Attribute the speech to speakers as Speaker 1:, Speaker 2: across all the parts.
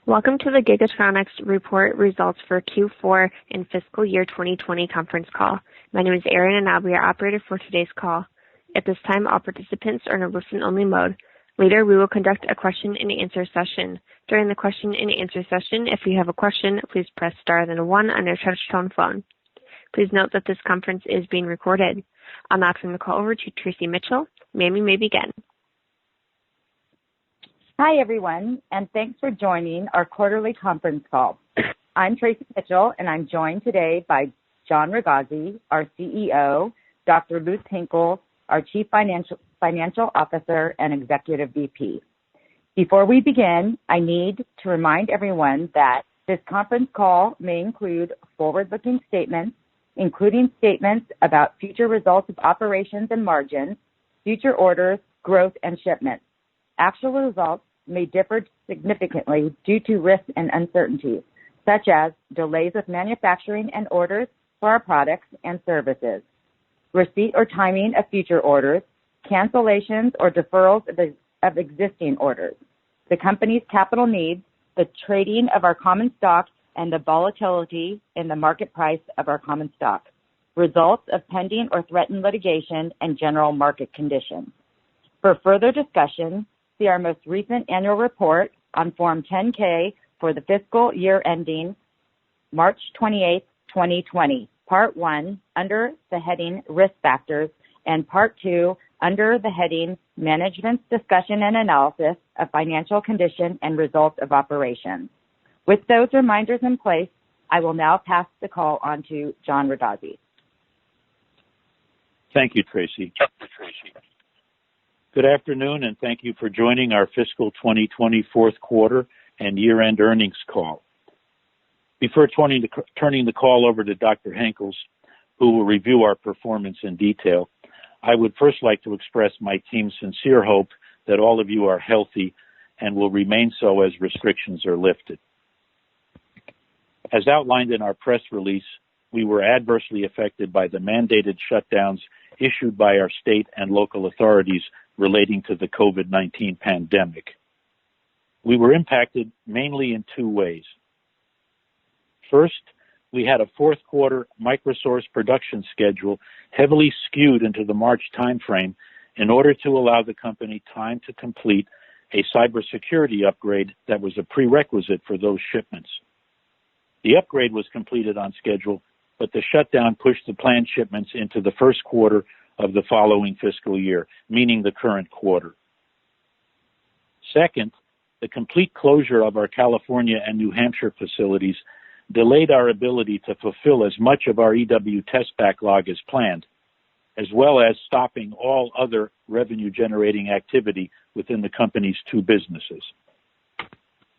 Speaker 1: Welcome to the Giga Tronics Report Results for Q4 and Fiscal Year 2020 conference call. My name is Erin and I'll be your operator for today's call. At this time, all participants are in a listen-only mode. Later, we will conduct a question and answer session. During the question and answer session, if you have a question, please press star then 1 on your touch-tone phone. Please note that this conference is being recorded. I'll now turn the call over to Tracy Mitchell. Ma'am, you may begin.
Speaker 2: Hi, everyone, and thanks for joining our quarterly conference call. I'm Tracy Mitchell, and I'm joined today by John Regazzi, our CEO, Dr. Lutz Hinkle, our Chief Financial Officer and Executive VP. Before we begin, I need to remind everyone that this conference call may include forward-looking statements, including statements about future results of operations and margins, future orders, growth, and shipments. Actual results may differ significantly due to risks and uncertainties, such as delays of manufacturing and orders for our products and services, receipt or timing of future orders, cancellations or deferrals of existing orders, the company's capital needs, the trading of our common stock, and the volatility in the market price of our common stock, results of pending or threatened litigation, and general market conditions. For further discussion, see our most recent annual report on Form 10-K for the fiscal year ending March 28, 2020, Part 1 under the heading Risk Factors and Part 2 under the heading Management's Discussion and Analysis of Financial Condition and Results of Operations. With those reminders in place, I will now pass the call on to John Regazzi.
Speaker 3: Thank you, Tracy. Good afternoon, and thank you for joining our fiscal 2020 fourth quarter and year-end earnings call. Before turning the call over to Dr. Henkels, who will review our performance in detail, I would first like to express my team's sincere hope that all of you are healthy and will remain so as restrictions are lifted. As outlined in our press release, we were adversely affected by the mandated shutdowns issued by our state and local authorities relating to the COVID-19 pandemic. We were impacted mainly in two ways. First, we had a fourth quarter microsource production schedule heavily skewed into the March timeframe in order to allow the company time to complete a cybersecurity upgrade that was a prerequisite for those shipments. The upgrade was completed on schedule, but the shutdown pushed the planned shipments into the first quarter of the following fiscal year, meaning the current quarter. Second, the complete closure of our California and New Hampshire facilities delayed our ability to fulfill as much of our EW test backlog as planned, as well as stopping all other revenue-generating activity within the company's two businesses.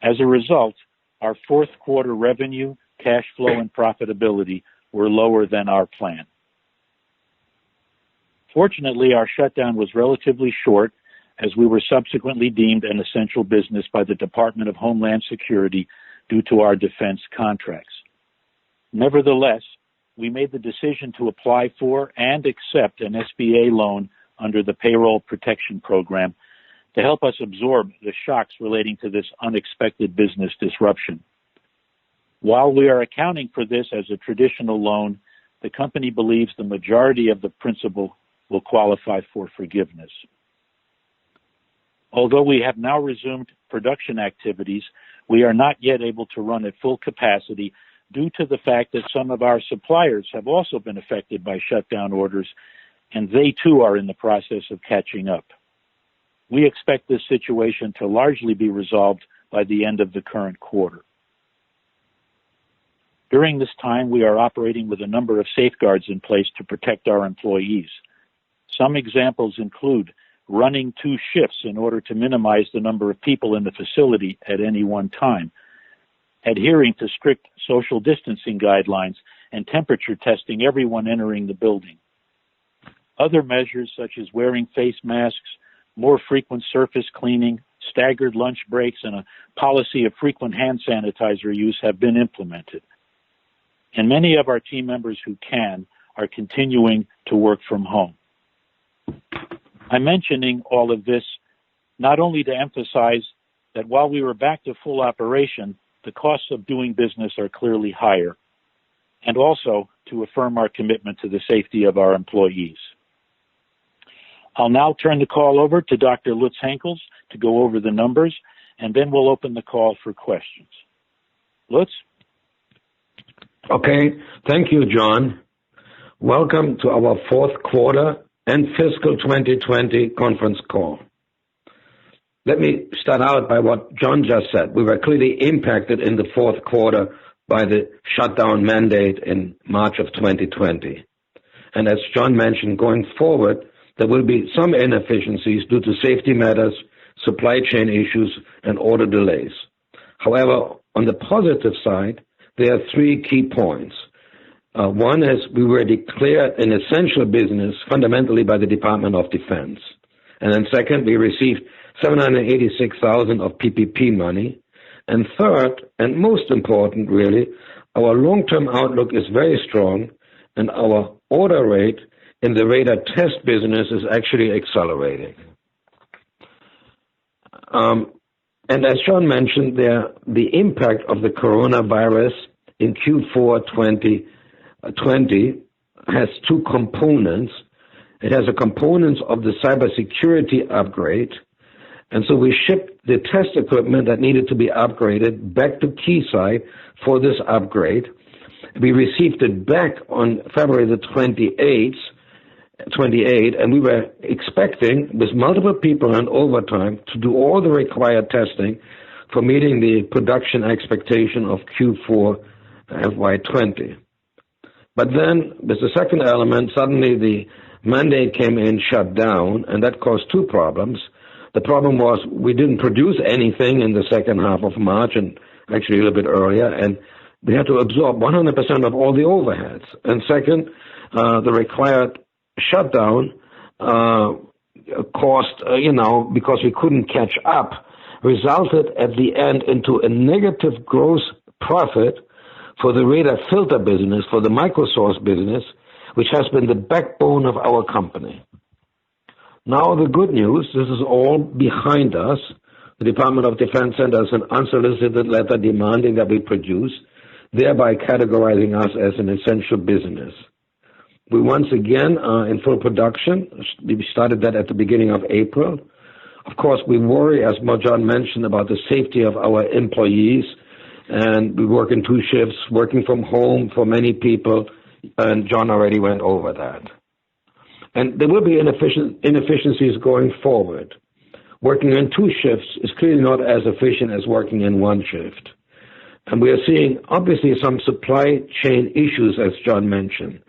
Speaker 3: As a result, our fourth quarter revenue, cash flow, and profitability were lower than our plan. Fortunately, our shutdown was relatively short, as we were subsequently deemed an essential business by the Department of Homeland Security due to our defense contracts. Nevertheless, we made the decision to apply for and accept an SBA loan under the Payroll Protection Program to help us absorb the shocks relating to this unexpected business disruption. While we are accounting for this as a traditional loan, the company believes the majority of the principal will qualify for forgiveness. Although we have now resumed production activities, we are not yet able to run at full capacity due to the fact that some of our suppliers have also been affected by shutdown orders, and they too are in the process of catching up. We expect this situation to largely be resolved by the end of the current quarter. During this time, we are operating with a number of safeguards in place to protect our employees. Some examples include running 2 shifts in order to minimize the number of people in the facility at any one time, adhering to strict social distancing guidelines, and temperature testing everyone entering the building. Other measures such as wearing face masks, more frequent surface cleaning, staggered lunch breaks, and a policy of frequent hand sanitizer use have been implemented. And many of our team members who can are continuing to work from home. I'm mentioning all of this not only to emphasize that while we were back to full operation, the costs of doing business are clearly higher, and also to affirm our commitment to the safety of our employees. I'll now turn the call over to Dr. Lutz Henkels to go over the numbers, and then we'll open the call for questions. Lutz?
Speaker 4: Okay, thank you, John. Welcome to our fourth quarter and fiscal 2020 conference call. Let me start out by what John just said. We were clearly impacted in the fourth quarter by the shutdown mandate in March of 2020. And as John mentioned, going forward, there will be some inefficiencies due to safety matters, supply chain issues, and order delays. However, on the positive side, there are three key points. One is we were declared an essential business fundamentally by the Department of Defense. And then second, we received $786,000 of PPP money. And third, and most important really, our long-term outlook is very strong, and our order rate in the radar test business is actually accelerating. And as John mentioned, the impact of the coronavirus in Q4 2020 has two components. It has a component of the cybersecurity upgrade, and so we shipped the test equipment that needed to be upgraded back to Keysight for this upgrade. We received it back on February the 28th, and we were expecting, with multiple people and overtime, to do all the required testing for meeting the production expectation of Q4 FY20. But then, with the second element, suddenly the mandate came in, shut down, and that caused two problems. The problem was we didn't produce anything in the second half of March, and actually a little bit earlier, and we had to absorb 100% of all the overheads. And second, the required shutdown cost, because we couldn't catch up, resulted at the end into a negative gross profit for the radar filter business, for the microsource business, which has been the backbone of our company. Now the good news, this is all behind us. The Department of Defense sent us an unsolicited letter demanding that we produce, thereby categorizing us as an essential business. We once again are in full production. We started that at the beginning of April. Of course, we worry, as John mentioned, about the safety of our employees, and we work in two shifts, working from home for many people, and John already went over that. And there will be inefficiencies going forward. Working in two shifts is clearly not as efficient as working in one shift. And we are seeing, obviously, some supply chain issues, as John mentioned.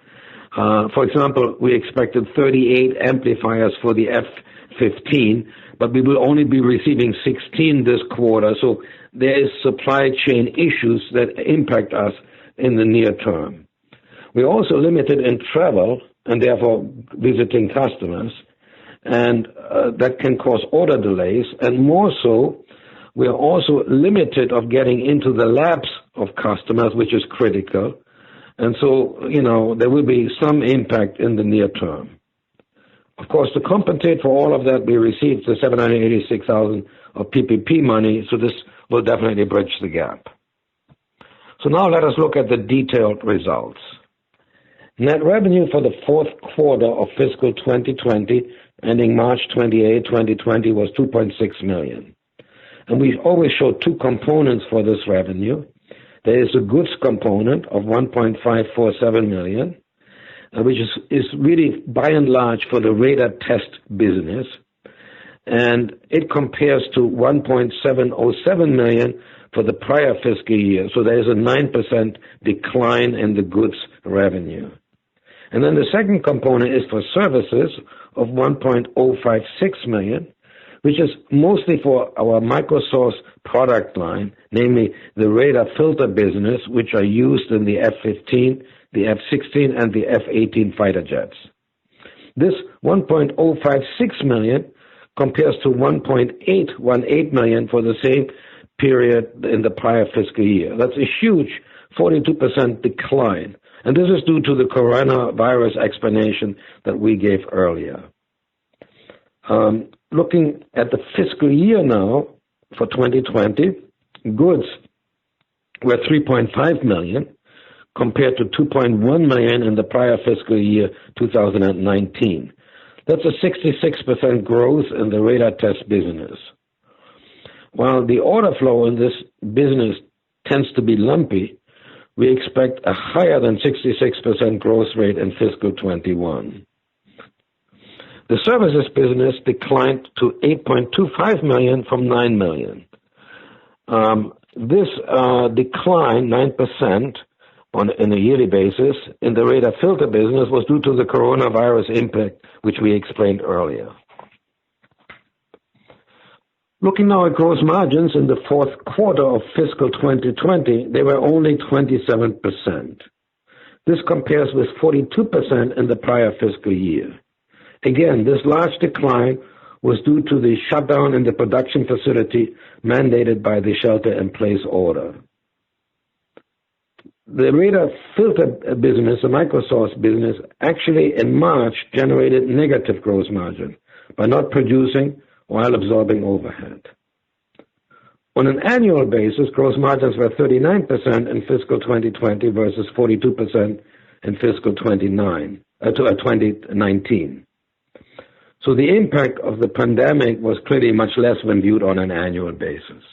Speaker 4: For example, we expected 38 amplifiers for the F-15, but we will only be receiving 16 this quarter. So there is supply chain issues that impact us in the near term. We're also limited in travel and therefore visiting customers, and that can cause order delays. And more so, we are also limited of getting into the labs of customers, which is critical. And so, there will be some impact in the near term. Of course, to compensate for all of that, we received the $786,000 of PPP money, so this will definitely bridge the gap. So now let us look at the detailed results. Net revenue for the fourth quarter of fiscal 2020, ending March 28, 2020, was $2.6 million. And we always show two components for this revenue. There is a goods component of $1.547 million, which is really by and large for the radar test business. And it compares to $1.707 million for the prior fiscal year. So there is a 9% decline in the goods revenue. And then the second component is for services of $1.056 million, which is mostly for our microsource product line, namely the radar filter business, which are used in the F-15, the F-16, and the F-18 fighter jets. This $1.056 million compares to $1.818 million for the same period in the prior fiscal year. That's a huge 42% decline. And this is due to the coronavirus explanation that we gave earlier. looking at the fiscal year now for 2020, goods were $3.5 million compared to $2.1 million in the prior fiscal year, 2019. That's a 66% growth in the radar test business. While the order flow in this business tends to be lumpy, we expect a higher than 66% growth rate in fiscal 21. The services business declined to $8.25 million from $9 million. This decline, 9% in a yearly basis, in the radar filter business was due to the coronavirus impact, which we explained earlier. Looking now at gross margins in the fourth quarter of fiscal 2020, they were only 27%. This compares with 42% in the prior fiscal year. Again, this large decline was due to the shutdown in the production facility mandated by the shelter-in-place order. The radar filter business, the microsource business, actually in March generated negative gross margin by not producing while absorbing overhead. On an annual basis, gross margins were 39% in fiscal 2020 versus 42% in fiscal 2019. So the impact of the pandemic was clearly much less when viewed on an annual basis.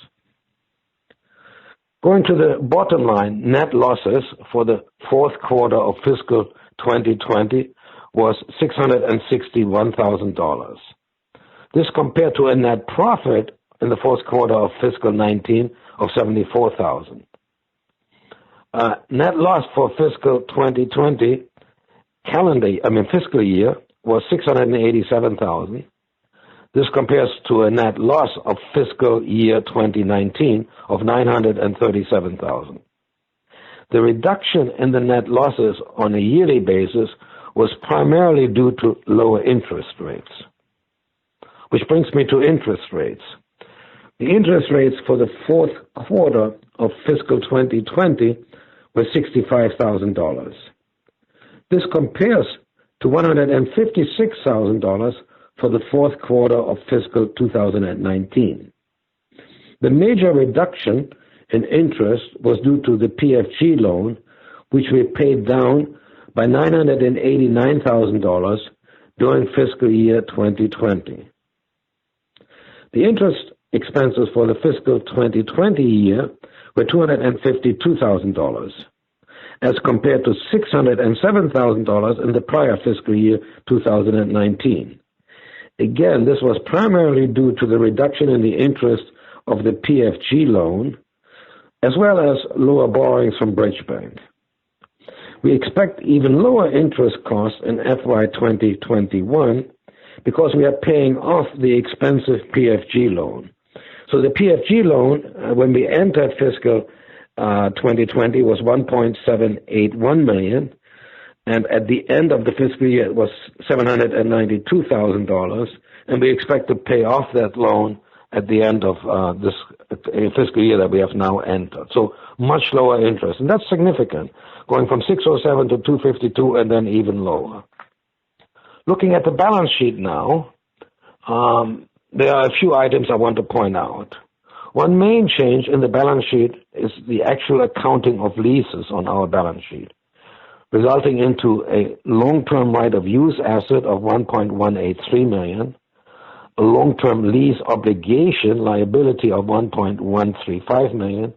Speaker 4: Going to the bottom line, net losses for the fourth quarter of fiscal 2020 was $661,000. This compared to a net profit in the fourth quarter of fiscal 19 of $74,000. Net loss for fiscal 2020 fiscal year was $687,000. This compares to a net loss of fiscal year 2019 of $937,000. The reduction in the net losses on a yearly basis was primarily due to lower interest rates. Which brings me to interest rates. The interest rates for the fourth quarter of fiscal 2020 were $65,000. This compares to $156,000 for the fourth quarter of fiscal 2019. The major reduction in interest was due to the PFG loan, which we paid down by $989,000 during fiscal year 2020. The interest expenses for the fiscal 2020 year were $252,000, as compared to $607,000 in the prior fiscal year 2019. Again, this was primarily due to the reduction in the interest of the PFG loan, as well as lower borrowings from Bridge Bank. We expect even lower interest costs in FY 2021 because we are paying off the expensive PFG loan. So the PFG loan, when we entered fiscal 2020, was $1.781 million, and at the end of the fiscal year, it was $792,000, and we expect to pay off that loan at the end of this fiscal year that we have now entered. So much lower interest, and that's significant, going from 607 to 252 and then even lower. Looking at the balance sheet now, there are a few items I want to point out. One main change in the balance sheet is the actual accounting of leases on our balance sheet, resulting into a long-term right-of-use asset of $1.183 million, a long-term lease obligation liability of $1.135 million,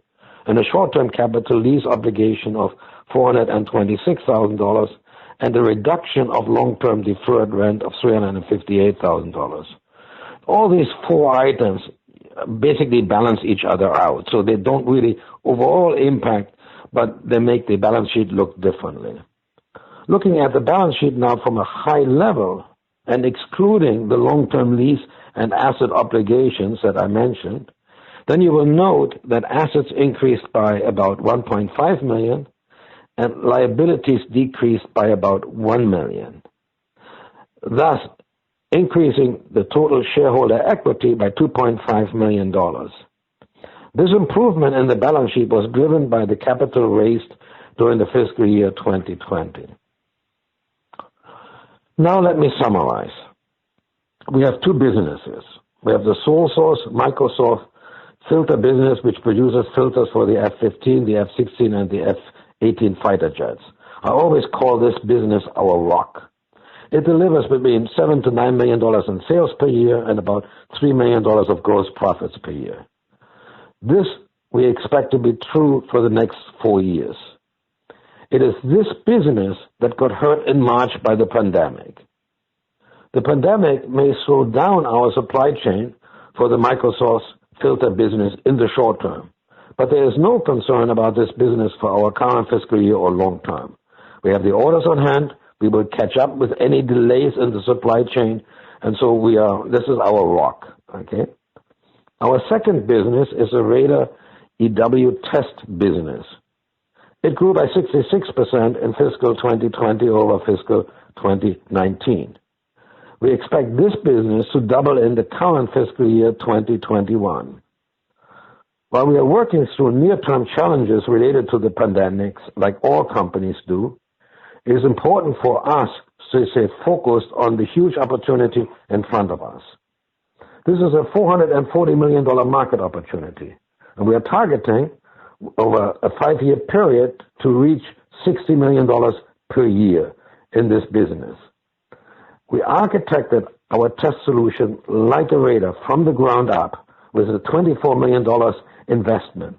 Speaker 4: and a short-term capital lease obligation of $426,000, and a reduction of long-term deferred rent of $358,000. All these four items basically balance each other out, so they don't really overall impact, but they make the balance sheet look differently. Looking at the balance sheet now from a high level and excluding the long-term lease and asset obligations that I mentioned, then you will note that assets increased by about $1.5 million and liabilities decreased by about $1 million, thus increasing the total shareholder equity by $2.5 million. This improvement in the balance sheet was driven by the capital raised during the fiscal year 2020. Now let me summarize. we have two businesses. We have the sole source Microsoft filter business, which produces filters for the F-15, the F-16, and the F-18 fighter jets. I always call this business our rock. It delivers between $7 to $9 million in sales per year and about $3 million of gross profits per year. This we expect to be true for the next 4 years. It is this business that got hurt in March by the pandemic. The pandemic may slow down our supply chain for the Microsoft filter business in the short term, but there is no concern about this business for our current fiscal year or long term. We have the orders on hand. We will catch up with any delays in the supply chain, and so this is our rock, okay? Our second business is a radar EW test business. It grew by 66% in fiscal 2020 over fiscal 2019. We expect this business to double in the current fiscal year 2021. While we are working through near-term challenges related to the pandemics, like all companies do, it is important for us to stay focused on the huge opportunity in front of us. This is a $440 million market opportunity, and we are targeting over a 5-year period to reach $60 million per year in this business. We architected our test solution like a radar from the ground up with a $24 million investment.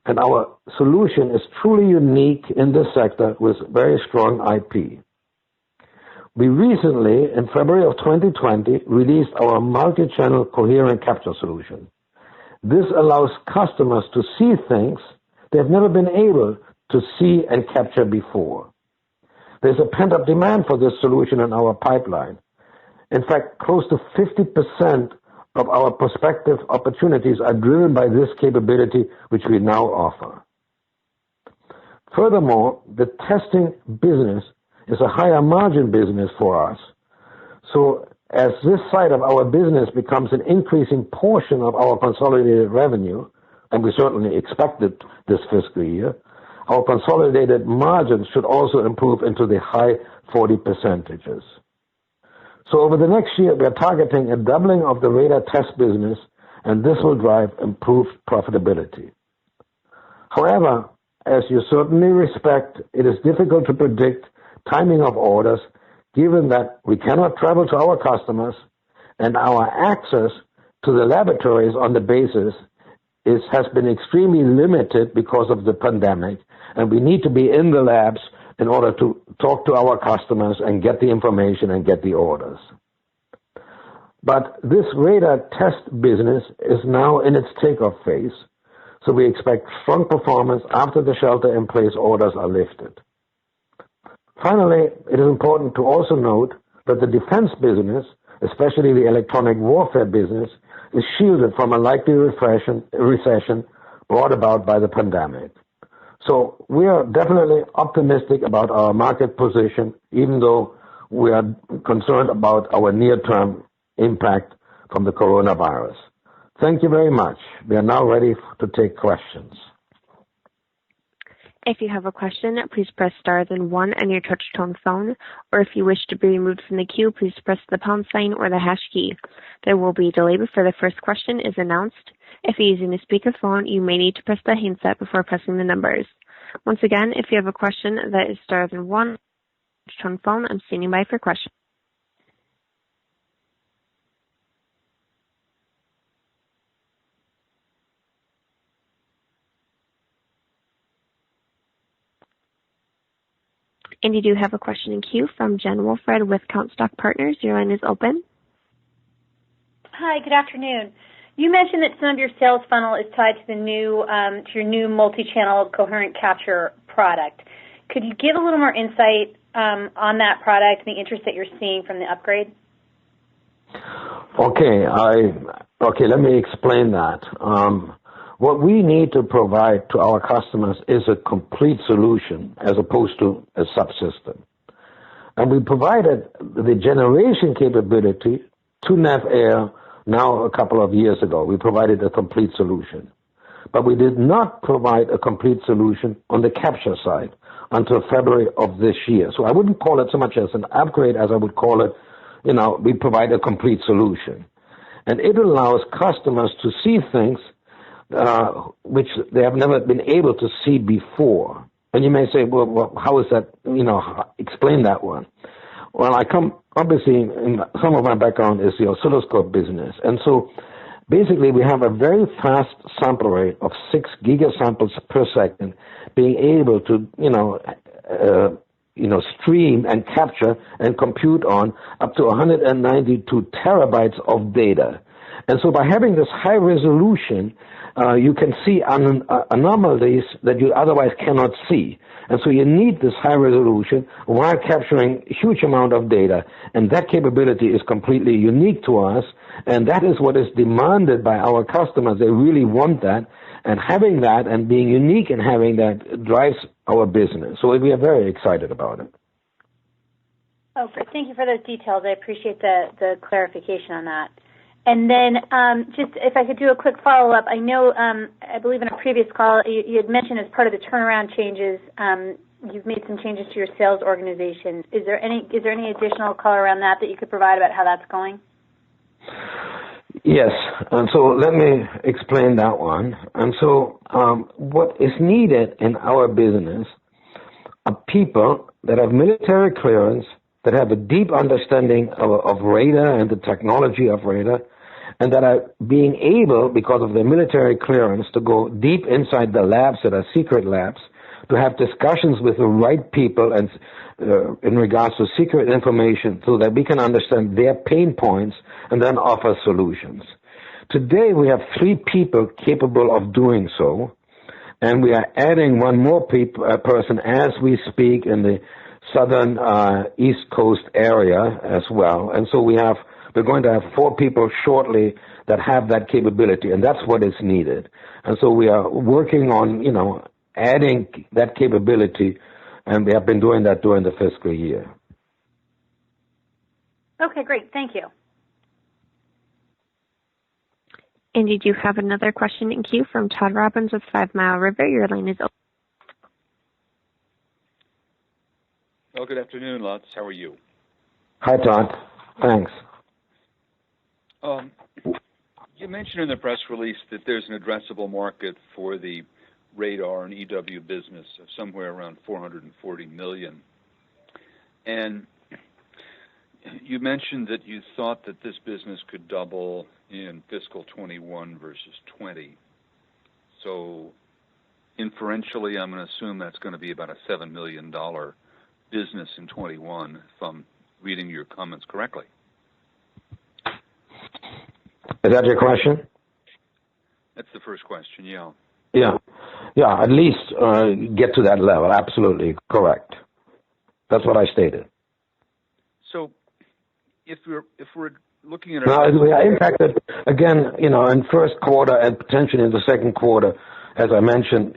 Speaker 4: And our solution is truly unique in this sector with very strong IP. We recently, in February of 2020, released our multi-channel coherent capture solution. This allows customers to see things they've never been able to see and capture before. There's a pent-up demand for this solution in our pipeline. In fact, close to 50% of our prospective opportunities are driven by this capability, which we now offer. Furthermore, the testing business is a higher margin business for us. So as this side of our business becomes an increasing portion of our consolidated revenue, and we certainly expect it this fiscal year, our consolidated margins should also improve into the high 40%. So over the next year, we are targeting a doubling of the radar test business, and this will drive improved profitability. However, as you certainly respect, it is difficult to predict timing of orders, given that we cannot travel to our customers, and our access to the laboratories on the bases has been extremely limited because of the pandemic, and we need to be in the labs in order to talk to our customers and get the information and get the orders. But this radar test business is now in its takeoff phase, so we expect strong performance after the shelter-in-place orders are lifted. Finally, it is important to also note that the defense business, especially the electronic warfare business, is shielded from a likely recession brought about by the pandemic. So we are definitely optimistic about our market position, even though we are concerned about our near-term impact from the coronavirus. Thank you very much. We are now ready to take questions.
Speaker 1: If you have a question, please press star then 1 on your touch-tone phone, or if you wish to be removed from the queue, please press the pound sign or the hash key. There will be a delay before the first question is announced. If you're using a speakerphone, you may need to press the handset before pressing the numbers. Once again, if you have a question, that is star then 1 touch-tone phone. I'm standing by for questions. And you do have a question in queue from Jen Wolfred with Count Stock Partners. Your line is open.
Speaker 5: Hi, good afternoon. You mentioned that some of your sales funnel is tied to your new multi-channel coherent capture product. Could you give a little more insight on that product and the interest that you're seeing from the upgrade?
Speaker 4: Okay, let me explain that. What we need to provide to our customers is a complete solution as opposed to a subsystem. And we provided the generation capability to NavAir now a couple of years ago. We provided a complete solution. But we did not provide a complete solution on the capture side until February of this year. So I wouldn't call it so much as an upgrade as I would call it we provide a complete solution. And it allows customers to see things which they have never been able to see before. And you may say, well, how is that, explain that one. Well, obviously, some of my background is the oscilloscope business. And so basically we have a very fast sample rate of 6 gigasamples per second, being able to, stream and capture and compute on up to 192 terabytes of data. And so by having this high resolution, you can see anomalies that you otherwise cannot see. And so you need this high resolution while capturing a huge amount of data. And that capability is completely unique to us. And that is what is demanded by our customers. They really want that. And having that and being unique in having that drives our business. So we are very excited about it.
Speaker 5: Oh, great. Thank you for those details. I appreciate the clarification on that. And then just if I could do a quick follow-up, I know, I believe in a previous call, you had mentioned as part of the turnaround changes, you've made some changes to your sales organization. Is there any additional color around that you could provide about how that's going?
Speaker 4: Yes, and so let me explain that one. And so what is needed in our business are people that have military clearance, that have a deep understanding of radar and the technology of radar, and that are being able, because of their military clearance, to go deep inside the labs that are secret labs, to have discussions with the right people and in regards to secret information so that we can understand their pain points and then offer solutions. Today we have 3 people capable of doing so, and we are adding one more person as we speak in the southern East Coast area as well. And so we're going to have 4 people shortly that have that capability, and that's what is needed. And so we are working on, adding that capability, and we have been doing that during the fiscal year.
Speaker 5: Okay, great. Thank you.
Speaker 1: And you do have another question in queue from Todd Robbins with 5 Mile River. Your line is open.
Speaker 6: Well, good afternoon, Lutz. How are you?
Speaker 4: Hi, Todd. Thanks.
Speaker 6: You mentioned in the press release that there's an addressable market for the radar and EW business of somewhere around $440 million. And you mentioned that you thought that this business could double in fiscal 21 versus 20. So inferentially, I'm going to assume that's going to be about a $7 million business in 21, if I'm reading your comments correctly.
Speaker 4: Is that your question?
Speaker 6: That's the first question, yeah.
Speaker 4: Yeah, at least get to that level. Absolutely correct. That's what I stated.
Speaker 6: So if we're looking at
Speaker 4: now, we are impacted again, in first quarter and potentially in the second quarter. As I mentioned,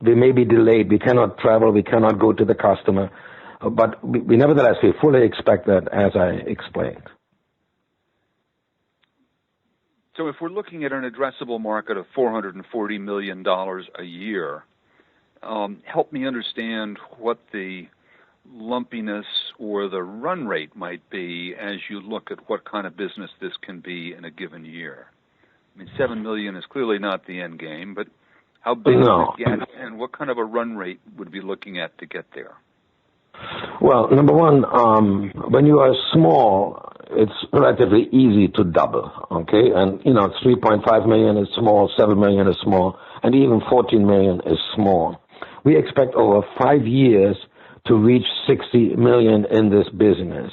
Speaker 4: they may be delayed. We cannot travel. We cannot go to the customer. But we nevertheless, we fully expect that, as I explained.
Speaker 6: So if we're looking at an addressable market of $440 million a year, help me understand what the lumpiness or the run rate might be as you look at what kind of business this can be in a given year. I mean, $7 million is clearly not the end game, but how big does it get, and what kind of a run rate would we be looking at to get there?
Speaker 4: Well, number one, when you are small, it's relatively easy to double, okay? And, 3.5 million is small, 7 million is small, and even 14 million is small. We expect over 5 years to reach 60 million in this business.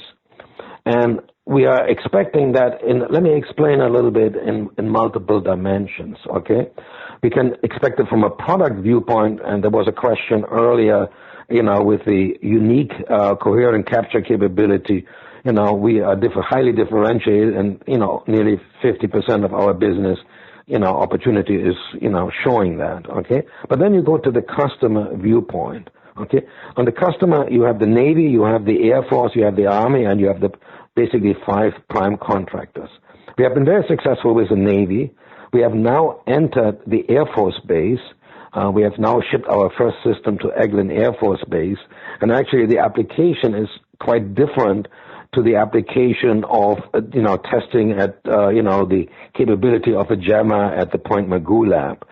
Speaker 4: And we are expecting that let me explain a little bit in multiple dimensions, okay? We can expect it from a product viewpoint, and there was a question earlier, with the unique coherent capture capability, we are highly differentiated, and, nearly 50% of our business, opportunity is, showing that, okay? But then you go to the customer viewpoint, okay? On the customer, you have the Navy, you have the Air Force, you have the Army, and you have basically 5 prime contractors. We have been very successful with the Navy. We have now entered the Air Force Base. We have now shipped our first system to Eglin Air Force Base, and actually the application is quite different to the application of, testing at, the capability of a jammer at the Point Mugu lab.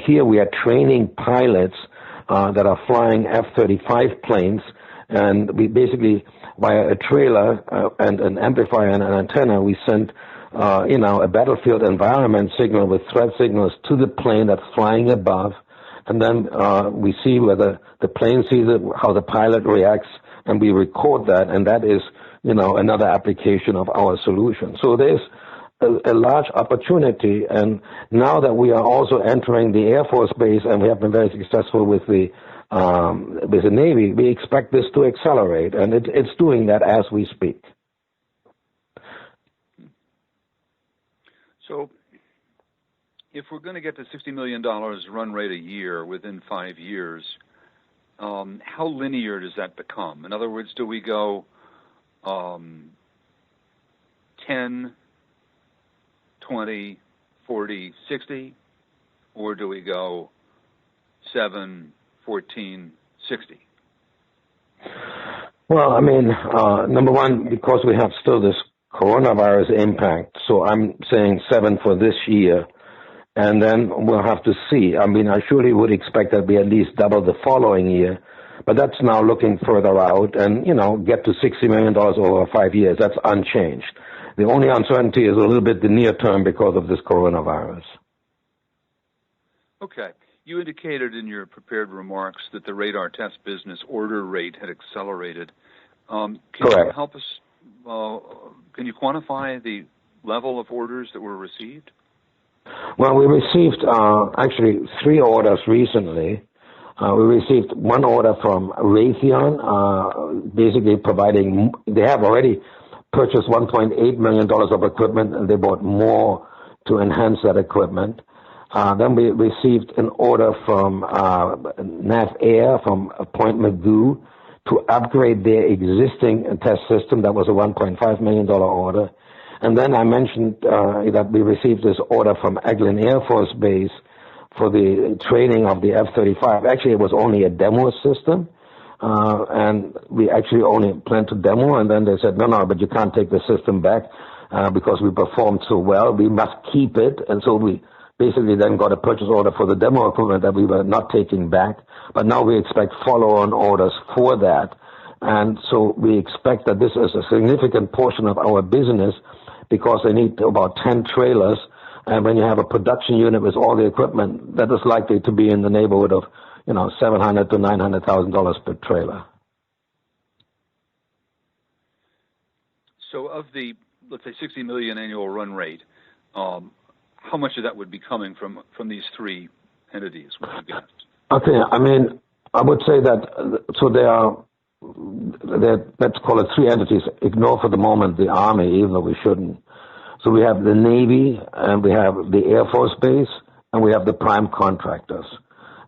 Speaker 4: Here we are training pilots that are flying F-35 planes, and we basically, via a trailer and an amplifier and an antenna, we send, a battlefield environment signal with threat signals to the plane that's flying above, and then we see whether the plane sees it, how the pilot reacts, and we record that, and that is, another application of our solution. So there's a large opportunity, and now that we are also entering the Air Force Base, and we have been very successful with the Navy, we expect this to accelerate, and it's doing that as we speak.
Speaker 6: So if we're going to get to $60 million run rate a year within 5 years, how linear does that become? In other words, do we go 10, 20, 40, 60, or do we go 7, 14, 60?
Speaker 4: Well, number one, because we have still this coronavirus impact, so I'm saying 7 for this year, and then we'll have to see. I surely would expect that we at least double the following year, but that's now looking further out and, get to $60 million over 5 years. That's unchanged. The only uncertainty is a little bit the near term because of this coronavirus.
Speaker 6: Okay. You indicated in your prepared remarks that the radar test business order rate had accelerated. Can
Speaker 4: Correct.
Speaker 6: you help us? Can you quantify the level of orders that were received?
Speaker 4: Well, we received actually 3 orders recently. We received one order from Raytheon, basically providing. They have already purchased $1.8 million of equipment, and they bought more to enhance that equipment. Then we received an order from NAV Air from Point Mugu to upgrade their existing test system. That was a $1.5 million order. And then I mentioned that we received this order from Eglin Air Force Base for the training of the F-35. Actually, it was only a demo system, and we actually only planned to demo, and then they said, no, but you can't take the system back because we performed so well. We must keep it, and so we basically then got a purchase order for the demo equipment that we were not taking back, but now we expect follow-on orders for that. And so we expect that this is a significant portion of our business because they need about 10 trailers, and when you have a production unit with all the equipment, that is likely to be in the neighborhood of, $700,000 to $900,000 per trailer.
Speaker 6: So of the, let's say, $60 million annual run rate, how much of that would be coming from these 3 entities, would you guess?
Speaker 4: Okay, I would say that, so let's call it 3 entities. Ignore for the moment the Army, even though we shouldn't. So we have the Navy, and we have the Air Force Base, and we have the prime contractors.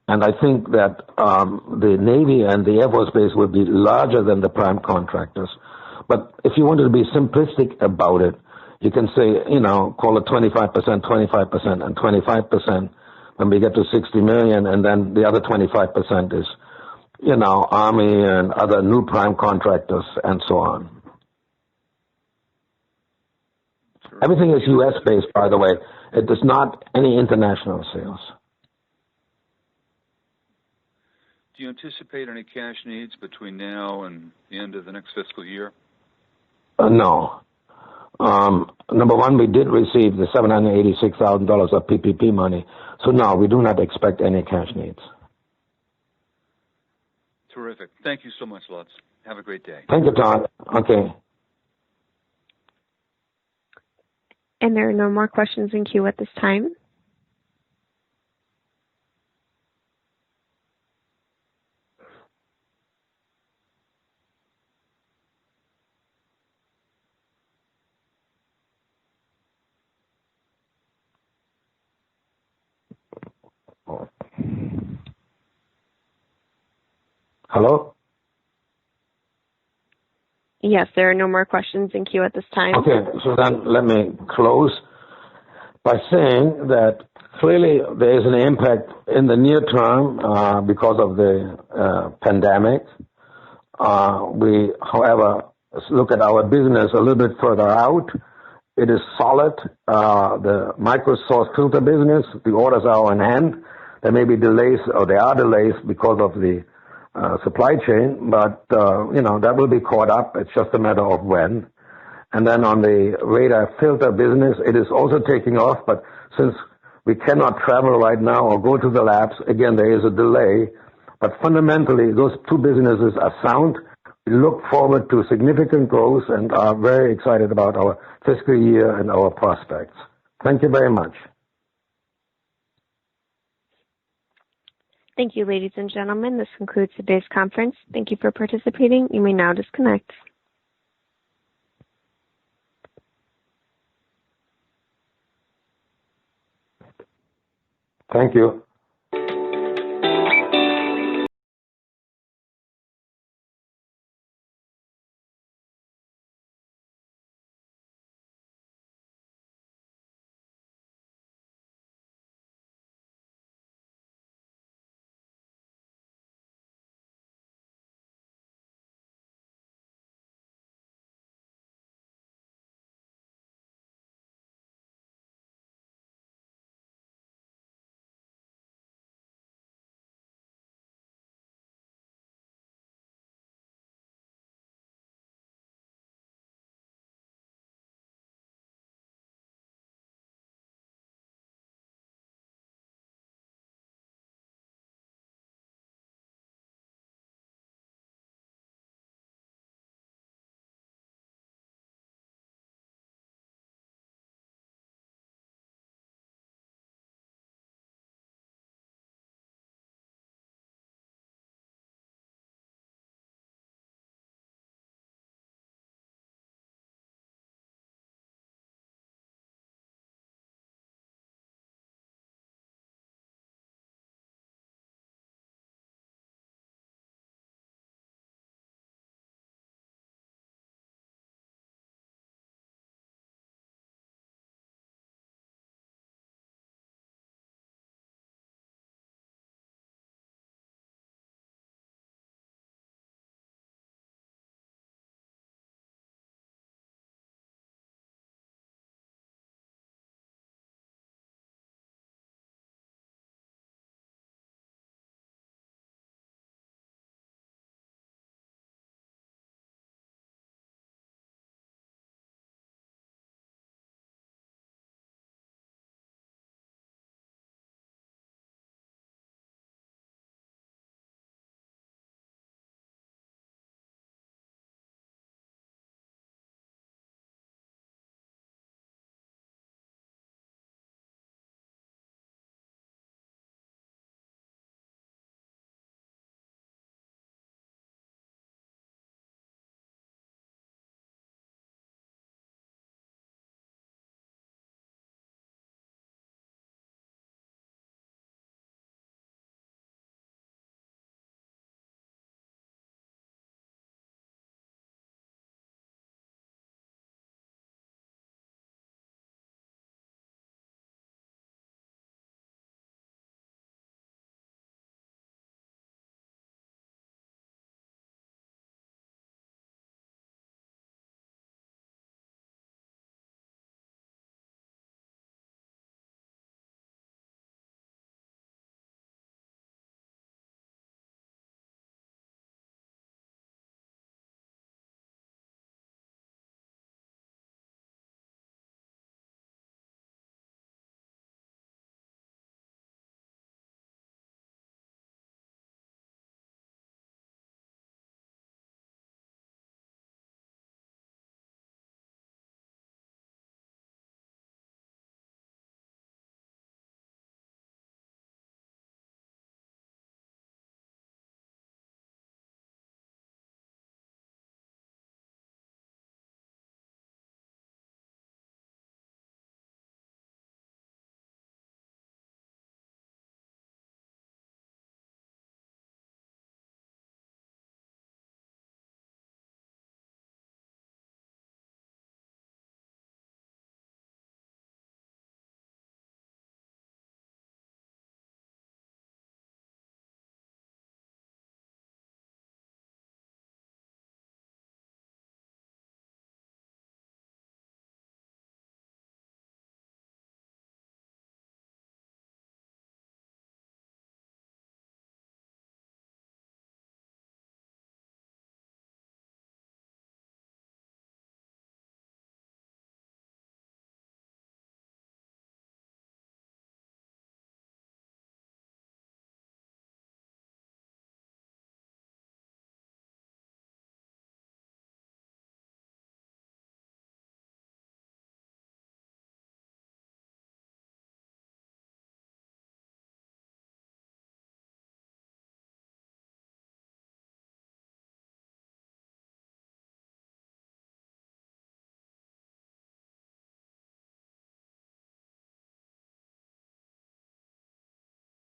Speaker 4: And I think that the Navy and the Air Force Base would be larger than the prime contractors. But if you wanted to be simplistic about it, you can say, call it 25%, 25%, and 25% when we get to 60 million, and then the other 25% is, Army and other new prime contractors and so on. Sure. Everything is U.S.-based, by the way. It is not any international sales.
Speaker 6: Do you anticipate any cash needs between now and the end of the next fiscal year?
Speaker 4: No. Number one, we did receive the $786,000 of PPP money. So no, we do not expect any cash needs.
Speaker 6: Terrific. Thank you so much, Lutz. Have a great day.
Speaker 4: Thank you, Todd. Okay.
Speaker 1: And there are no more questions in queue at this time.
Speaker 4: Hello?
Speaker 1: Yes, there are no more questions in queue at this time.
Speaker 4: Okay, so then let me close by saying that clearly there is an impact in the near term because of the pandemic. We, however, look at our business a little bit further out, it is solid. The microsource filter business, the orders are on hand. There may be delays, or there are delays because of the supply chain, but that will be caught up. It's just a matter of when. And then on the radar filter business, it is also taking off, but since we cannot travel right now or go to the labs, again, there is a delay. But fundamentally, those two businesses are sound. We look forward to significant growth and are very excited about our fiscal year and our prospects. Thank you very much.
Speaker 1: Thank you, ladies and gentlemen. This concludes today's conference. Thank you for participating. You may now disconnect.
Speaker 4: Thank you.